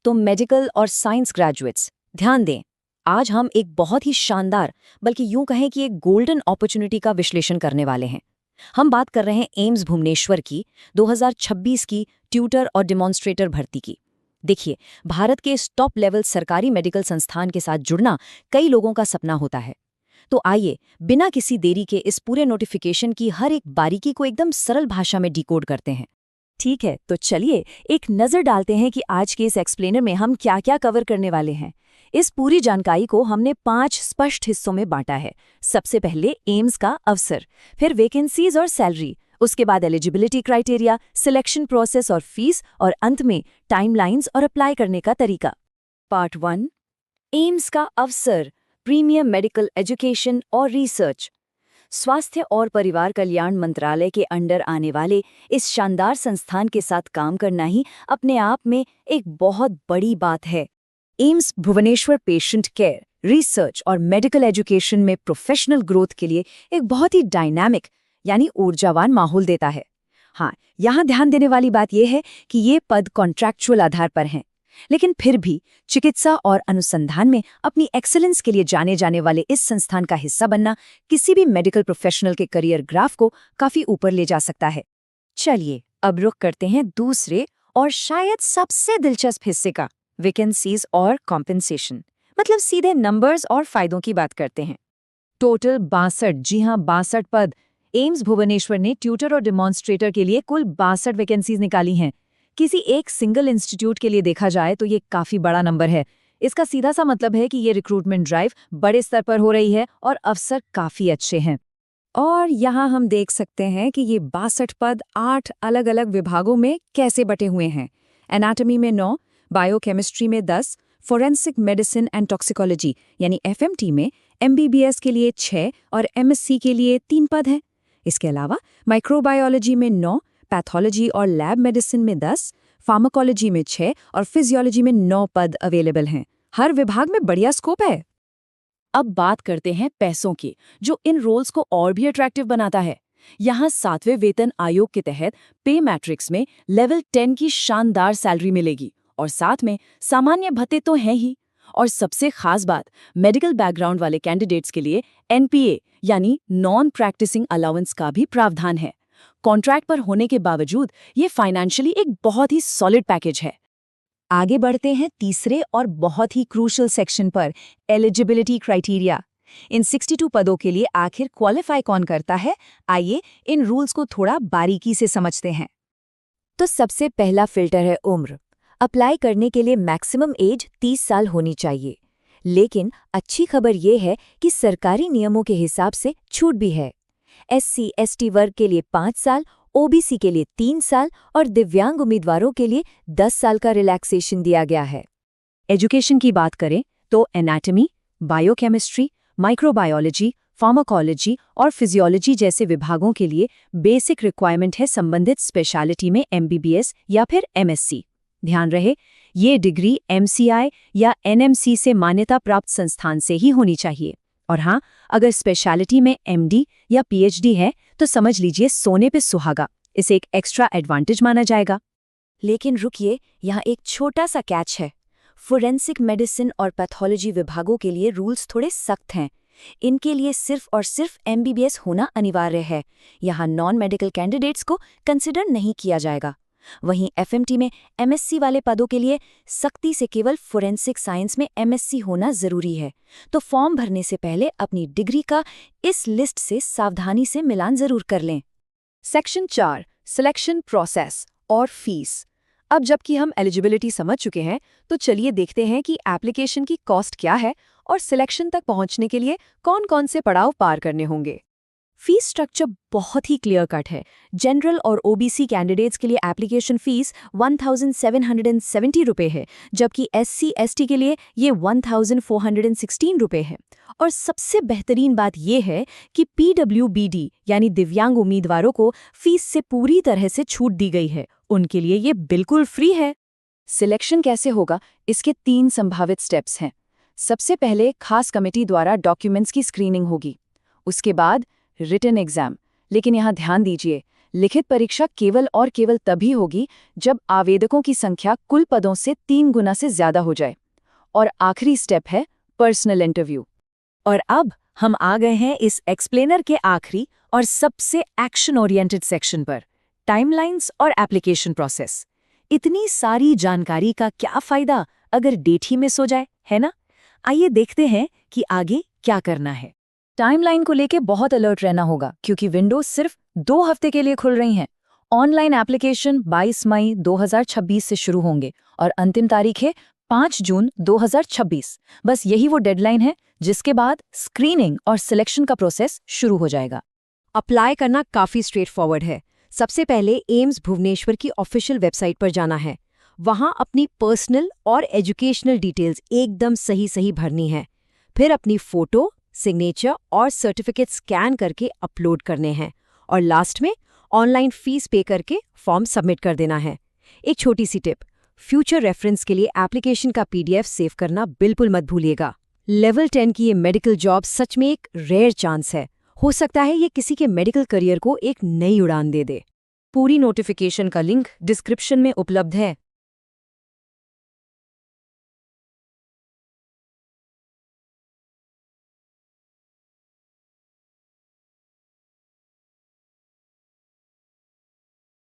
तो मेडिकल और science graduates ध्यान दें। आज हम एक बहुत ही शानदार, बल्कि यूं कहें कि एक गोल्डन अपॉर्चुनिटी का विश्लेषण करने वाले हैं। हम बात कर रहे हैं एम्स भुवनेश्वर की 2026 की ट्यूटर और डिमॉन्स्ट्रेटर भर्ती की। देखिए, भारत के इस टॉप लेवल सरकारी मेडिकल संस्थान के साथ जुड़ना कई लोगों का सपना होता है। तो आइए, बिना किसी देरी के इस पूरे नोटिफिकेशन की हर एक बारीकी को एकदम सरल भाषा में डिकोड करते हैं। ठीक है, तो चलिए एक नज़र डालते हैं कि आज के इस एक्सप्लेनर में हम क्या क्या कवर करने वाले हैं। इस पूरी जानकारी को हमने 5 स्पष्ट हिस्सों में बांटा है। सबसे पहले एम्स का अवसर, फिर वैकेंसीज और सैलरी, उसके बाद एलिजिबिलिटी क्राइटेरिया, सिलेक्शन प्रोसेस और फीस, और अंत में टाइमलाइंस और अप्लाई करने का तरीका। पार्ट 1, एम्स का अवसर, प्रीमियम मेडिकल एजुकेशन और रिसर्च। स्वास्थ्य और परिवार कल्याण मंत्रालय के अंडर आने वाले इस शानदार संस्थान के साथ काम करना ही अपने आप में एक बहुत बड़ी बात है। AIIMS Bhubaneswar patient care, research और मेडिकल एजुकेशन में प्रोफेशनल ग्रोथ के लिए एक बहुत ही डायनामिक यानी ऊर्जावान माहौल देता है। हाँ, यहाँ ध्यान देने वाली बात यह है कि ये पद कॉन्ट्रैक्चुअल आधार पर हैं, लेकिन फिर भी चिकित्सा और अनुसंधान में अपनी एक्सेलेंस के लिए जाने जाने वाले इस संस्थान का हिस्सा बनना किसी भी मेडिकल प्रोफेशनल के करियर ग्राफ को काफी ऊपर ले जा सकता है। चलिए, अब रुख करते हैं दूसरे और शायद सबसे दिलचस्प हिस्से का, वैकेंसीज और कॉम्पेंसेशन, मतलब सीधे नंबर्स और फायदों की बात करते हैं। टोटल 62, जी हाँ 62 पद एम्स भुवनेश्वर ने ट्यूटर और डिमॉन्स्ट्रेटर के लिए कुल 62 वैकेंसीज निकाली हैं। किसी एक सिंगल इंस्टीट्यूट के लिए देखा जाए तो ये काफी बड़ा नंबर है। इसका सीधा सा मतलब है कि ये रिक्रूटमेंट ड्राइव बड़े स्तर पर हो रही है और अवसर काफी अच्छे हैं। और यहाँ हम देख सकते हैं कि ये 62 पद 8 अलग अलग विभागों में कैसे बटे हुए हैं। एनाटॉमी में 9, बायोकेमिस्ट्री में 10, फोरेंसिक मेडिसिन एंड टॉक्सिकोलॉजी यानी एफएमटी में, एमबीबीएस के लिए 6 और एमएससी के लिए 3 पद हैं। इसके अलावा माइक्रोबायोलॉजी में 9, पैथोलॉजी और लैब मेडिसिन में 10, फार्माकोलॉजी में 6 और फिजियोलॉजी में 9 पद अवेलेबल हैं। हर विभाग में बढ़िया स्कोप है। अब बात करते हैं पैसों की, जो इन रोल्स को और भी अट्रैक्टिव बनाता है। यहाँ 7वें वेतन आयोग के तहत पे मैट्रिक्स में लेवल 10 की शानदार सैलरी मिलेगी, और साथ में सामान्य भत्ते तो हैं ही। और सबसे खास बात, मेडिकल बैकग्राउंड वाले कैंडिडेट्स के लिए एनपीए यानी नॉन प्रैक्टिसिंग अलाउंस का भी प्रावधान है। कॉन्ट्रैक्ट पर होने के बावजूद ये फाइनेंशियली एक बहुत ही सॉलिड पैकेज है। आगे बढ़ते हैं तीसरे और बहुत ही क्रूशल सेक्शन पर, एलिजिबिलिटी क्राइटेरिया। इन 62 पदों के लिए आखिर क्वालिफाई कौन करता है? आइए इन रूल्स को थोड़ा बारीकी से समझते हैं। तो सबसे पहला फिल्टर है उम्र। अप्लाई करने के लिए मैक्सिमम एज 30 साल होनी चाहिए, लेकिन अच्छी खबर ये है कि सरकारी नियमों के हिसाब से छूट भी है। SC ST वर्ग के लिए 5 साल, OBC के लिए 3 साल और दिव्यांग उम्मीदवारों के लिए 10 साल का रिलैक्सेशन दिया गया है। एजुकेशन की बात करें तो एनाटॉमी, बायोकेमिस्ट्री, माइक्रोबायोलॉजी, फार्माकोलॉजी और फिजियोलॉजी जैसे विभागों के लिए बेसिक रिक्वायरमेंट है संबंधित स्पेशलिटी में MBBS या फिर MSc। ध्यान रहे, ये डिग्री MCI या NMC से मान्यता प्राप्त संस्थान से ही होनी चाहिए। और हाँ, अगर स्पेशलिटी में MD या PhD है तो समझ लीजिए सोने पे सुहागा, इसे एक एक्स्ट्रा एडवांटेज माना जाएगा। लेकिन रुकिए, यहाँ एक छोटा सा कैच है। फोरेंसिक मेडिसिन और पैथोलॉजी विभागों के लिए रूल्स थोड़े सख्त हैं। इनके लिए सिर्फ और सिर्फ MBBS होना अनिवार्य है। यहाँ नॉन मेडिकल कैंडिडेट्स को कंसिडर नहीं किया जाएगा। वहीं FMT में MSc वाले पदों के लिए सख्ती से केवल फोरेंसिक साइंस में MSc होना जरूरी है। तो फॉर्म भरने से पहले अपनी डिग्री का इस लिस्ट से सावधानी से मिलान जरूर कर लें। सेक्शन 4, सिलेक्शन प्रोसेस और फीस। अब जबकि हम एलिजिबिलिटी समझ चुके हैं, तो चलिए देखते हैं कि एप्लीकेशन की कॉस्ट क्या है और सिलेक्शन तक पहुंचने के लिए कौन कौन से पड़ाव पार करने होंगे। फीस स्ट्रक्चर बहुत ही क्लियर कट है। जनरल और OBC कैंडिडेट्स के लिए एप्लीकेशन फीस 1770 रुपये है, जबकि SC ST के लिए ये 1416 रुपये है। और सबसे बेहतरीन बात यह है कि PWBD यानी दिव्यांग उम्मीदवारों को फीस से पूरी तरह से छूट दी गई है, उनके लिए ये बिल्कुल फ्री है। सिलेक्शन कैसे होगा, इसके 3 संभावित स्टेप्स हैं। सबसे पहले खास कमेटी द्वारा डॉक्यूमेंट्स की स्क्रीनिंग होगी, उसके बाद रिटन एग्जाम। लेकिन यहाँ ध्यान दीजिए, लिखित परीक्षा केवल और केवल तभी होगी जब आवेदकों की संख्या कुल पदों से 3 गुना से ज्यादा हो जाए। और आखिरी स्टेप है पर्सनल इंटरव्यू। और अब हम आ गए हैं इस एक्सप्लेनर के आखिरी और सबसे एक्शन ओरिएंटेड सेक्शन पर, टाइमलाइंस और एप्लीकेशन प्रोसेस। इतनी सारी जानकारी का क्या फायदा अगर डेट ही मिस हो जाए, है ना? आइए देखते हैं कि आगे क्या करना है। टाइमलाइन को लेके बहुत अलर्ट रहना होगा क्योंकि विंडोज सिर्फ 2 हफ्ते के लिए खुल रही हैं। ऑनलाइन एप्लीकेशन 22 मई 2026 से शुरू होंगे और अंतिम तारीख है 5 जून 2026। बस यही वो डेडलाइन है जिसके बाद स्क्रीनिंग और सिलेक्शन का प्रोसेस शुरू हो जाएगा। अप्लाई करना काफ़ी स्ट्रेट फॉरवर्ड है। सबसे पहले एम्स भुवनेश्वर की ऑफिशियल वेबसाइट पर जाना है। वहाँ अपनी पर्सनल और एजुकेशनल डिटेल्स एकदम सही भरनी है। फिर अपनी फ़ोटो, सिग्नेचर और सर्टिफिकेट स्कैन करके अपलोड करने हैं और लास्ट में ऑनलाइन फीस पे करके फॉर्म सबमिट कर देना है। एक छोटी सी टिप, फ्यूचर रेफरेंस के लिए एप्लीकेशन का PDF सेव करना बिल्कुल मत भूलिएगा। लेवल 10 की ये मेडिकल जॉब सच में एक रेयर चांस है। हो सकता है ये किसी के मेडिकल करियर को एक नई उड़ान दे दे। पूरी नोटिफिकेशन का लिंक डिस्क्रिप्शन में उपलब्ध है।